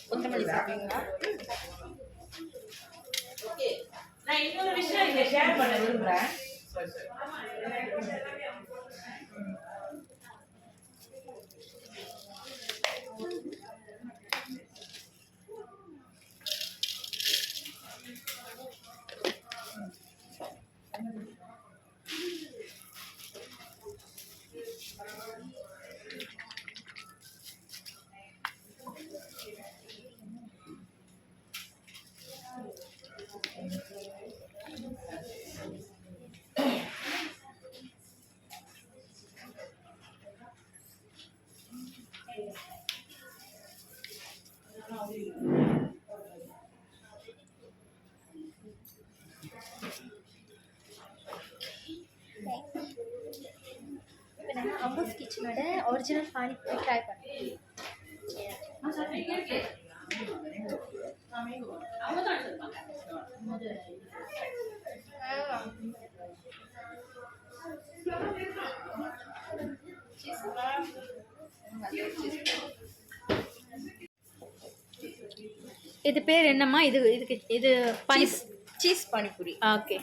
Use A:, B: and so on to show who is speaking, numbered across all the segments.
A: கொத்தமல்லி சாப்பிடுவீங்களா?
B: ஓகே, நான் இன்னொரு விஷயம் இங்க ஷேர் பண்ண விரும்புறேன்.
A: இப்போ நம்ம அம்பூஸ் கிச்சனோட ஒரிஜினல் பானிபூரி ட்ரை பண்ணுறோம். இது பேர் என்னம்மா? இது
B: சீஸ் பானிபூரி.
A: ஓகே.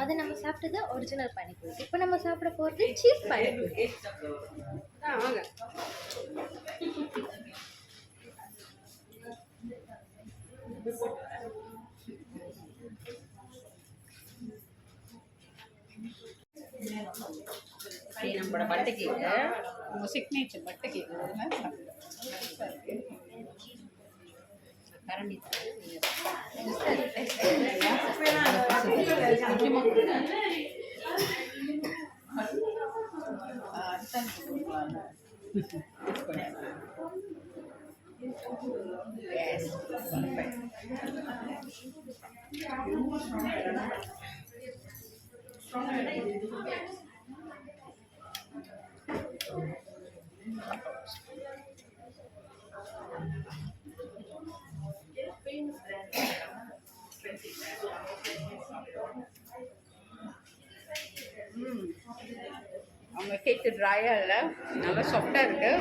A: அது நம்ம சாப்பிட்டது ஒரிஜினல் பானிபூரி. இப்போ நம்ம சாப்பிட போகிறது சீஸ் பானிபூரி.
B: நம்மளோட பட்டை கேக்கு, உங்கள் சிக்னேச்சர் பட்டை கேக்கு கரண்டி அவங்க கேக்கு ட்ரையாக இல்லை, நல்லா சாஃப்டாக இருக்கு,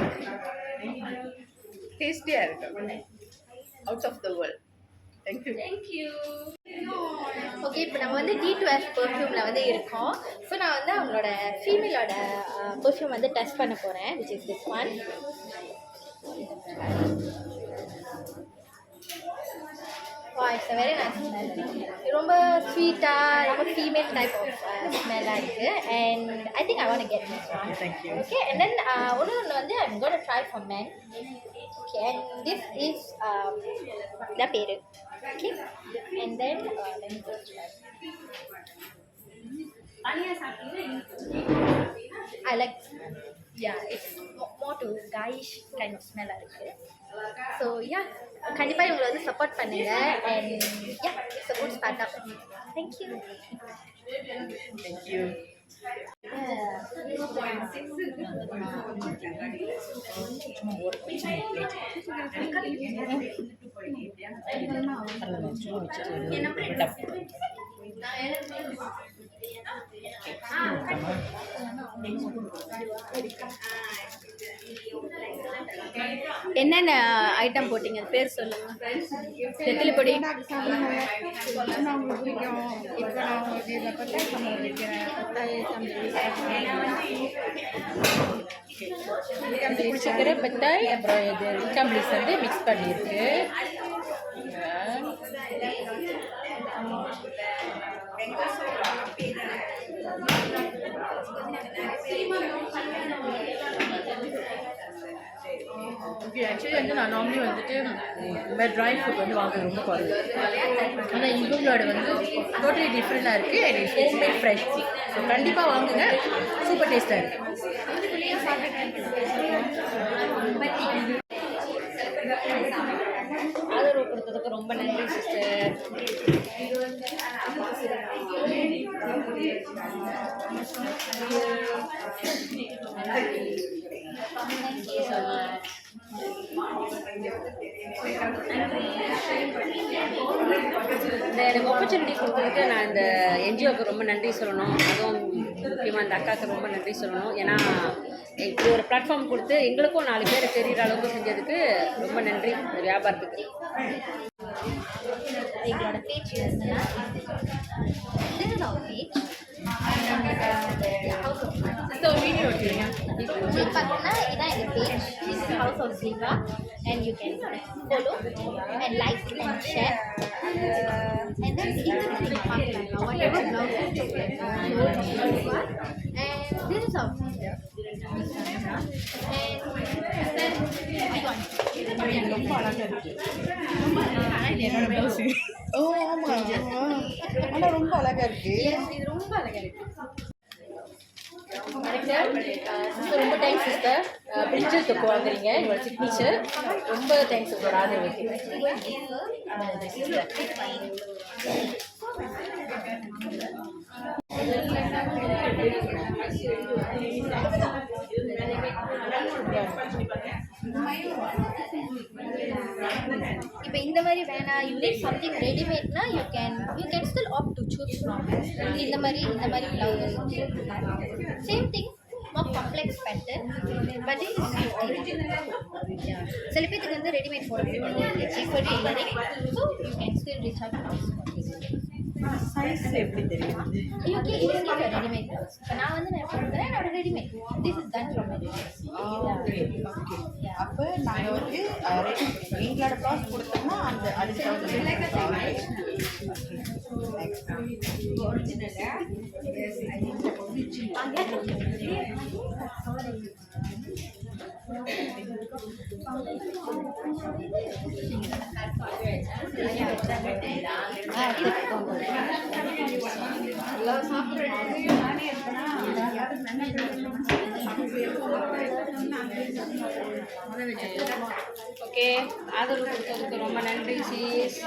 B: டேஸ்டியாக இருக்கு. Out of the world. Thank you.
A: Okay, இப்போ நம்ம வந்து D2F பெர்ஃப்யூமில் வந்து இருக்கோம். ஸோ நான் வந்து அவங்களோட ஃபீமேலோட பெர்ஃப்யூம் வந்து டெஸ்ட் பண்ண போகிறேன், which is this one. Wow, it's a very nice smell. ரொம்ப ஸ்வீட்டாக, ரொம்ப ஃபீமேல் டைப் ஆஃப் ஸ்மெல்லாக இருக்குது. And I think I want get this one. Okay, and then ஒன்று வந்து I'm gonna try for men. Okay, and this is the pair. Okay, and then let me just try. I like, yeah, it's more to guyish kind of smell இருக்கு. So yeah, கண்டிப்பாக இவங்களை வந்து support பண்ணுங்க. And yeah, it's a good startup. Thank you. என்னென்ன item போட்டிங்க, பேர் சொல்லுங்க. வெத்தலை பொடி,
B: பிடிச்சிக்கிற பட்டாய், அப்புறம் இது இன்கம்ப்ளீஸ் வந்து மிக்ஸ் பண்ணியிருக்கு.
C: ஓகே ஆக்சுவலி வந்து நான் நார்மலி வந்துட்டு இந்த மாதிரி ட்ரை ஃபுட் வந்து வாங்குறது ரொம்ப குறைவு. ஆனால் இவங்களோட வந்து டோட்டலி டிஃப்ரெண்ட்டாக இருக்குது and it's homemade fresh. So கண்டிப்பாக வாங்குங்க, சூப்பர் டேஸ்ட்டாக இருக்குது.
A: ஆதரவு கொடுத்ததுக்கு ரொம்ப நன்றி சிஸ்டர்.
D: இந்த எனக்கு ஆப்பர்ச்சுனிட்டி கொடுத்ததுக்கு நான் இந்த என்ஜிஓக்கு ரொம்ப நன்றி சொல்லணும். அதுவும் முக்கியமாக இந்த அக்காவுக்கு ரொம்ப நன்றி சொல்லணும். ஏன்னா இப்படி ஒரு பிளாட்ஃபார்ம் கொடுத்து எங்களுக்கும் 4 பேர் தெரிகிற அளவுக்கு செஞ்சதுக்கு ரொம்ப நன்றி இந்த வியாபாரத்துக்கு.
A: எங்களோட பேஜ்
C: வீடியோ எடுத்துருங்க.
A: பார்த்தீங்கன்னா இதான் எங்கள் பேஜ், இது house of Jeeva, and you can follow and like and share. And then in the thing பார்க்கலாம் whatever blouse and this is our sister and then
C: ரொம்ப அழகாக இருக்குது. என்னோட ப்ளவுஸு. ஓ ஆமாம், ஆனால் ரொம்ப அழகாக இருக்குது.
A: இது ரொம்ப அழகாக இருக்குது.
C: ரொம்ப தேங்க்ஸ் சிஸ்டர். பிரிஞ்சல் தொக்கு வாங்குறீங்க, என்னோட சிக்னேச்சர். ரொம்ப தேங்க்ஸ் உங்களோட ஆதரவுக்கு.
A: இப்போ இந்த மாதிரி வேணாம், யூ நீட் சம்திங் ரெடிமேட்னா you can still opt to choose from இந்த மாதிரி blouse. Same thing more complex pattern but it is சில பேருக்கு வந்து ரெடிமேட் போட முடியாது, cheaper tailoring, so you can still reach out to us.
C: Size எப்படி தெரியும்?
A: You can easily get ready-made blouse. இப்போ நான் வந்து நான் சொல்கிறேன், என்னோட readymade this is done from ready-made.
C: Okay okay. அப்போ நாங்கள் வந்து எங்களோட ப்ளாஸ் கொடுத்தோம்னா அந்த அதுக்கு
D: ஓகே, ஆதரவு கொடுத்ததுக்கு ரொம்ப நன்றி சீஸ்.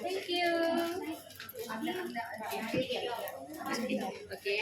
A: Thank you.
D: ஓகே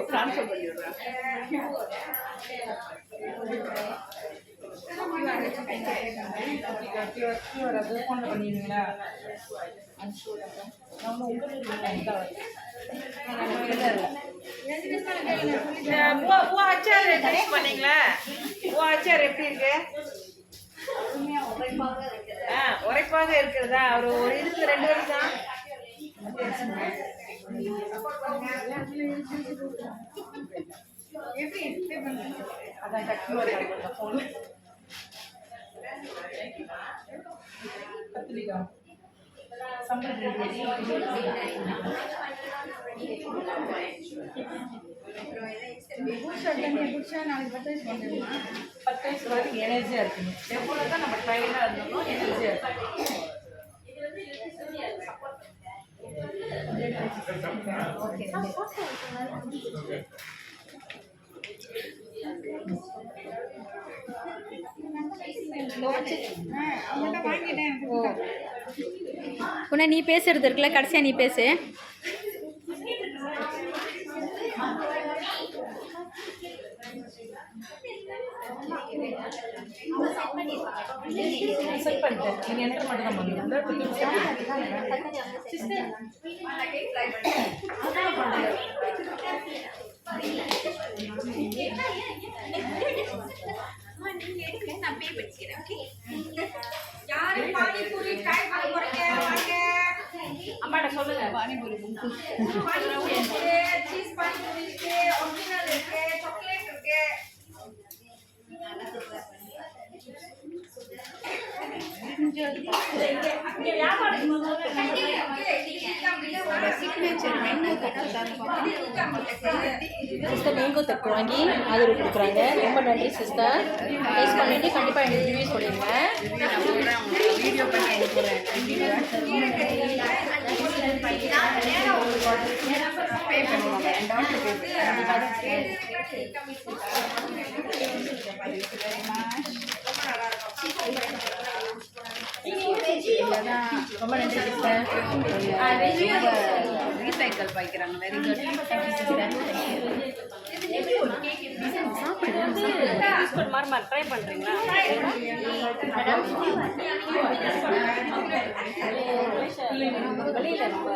B: ட்ரான்ஸ்ஃபர் பண்ணிடுறேன்.
C: ஃபோனில் பண்ணிடுவீங்களா? நம்ம
B: அச்சார் டேஸ்ட் பண்ணீங்களா? அச்சார் எப்படி இருக்கு? உரைப்பாக இருக்கிறதா? ஒரு இதுக்கு 2 வருஷம்
C: அதான் கட்டி ஃபோன் எனர்ஜியாக இருக்கணும். எவ்வளோ தான் நம்ம ட்ரைனாக இருந்தாலும் எனர்ஜியாக இருக்கணும்.
E: உன்னை நீ பேசுறது இருக்குல்ல, கடைசியாக நீ பேசு.
C: செட் பண்ணிட்டேன். நீங்கள் என்கிட்ட மட்டும் தான் பண்ணுவீங்க.
D: அம்மாட்ட சொல்லுங்க.
C: சிஸ்டர் மேங்கோ தக்கு வாங்கி ஆதரவு கொடுக்குறாங்க. ரொம்ப நன்றி சிஸ்டர். டேஸ்ட் பண்ணிட்டு கண்டிப்பாக எனக்கு ரிவ்யூ சொல்லிடுங்க.
B: வீடியோ பண்ணி அனுப்புகிறேன். பே பண்ணுவாங்க.
C: ரொம்ப நன்றி சிஸ்டர்.
B: ரீசைக்கிள் பாய்க்கிறாங்க. Very good.
D: மாதிரி ட்ரை பண்ணுறீங்களா? வெளியில் நம்ம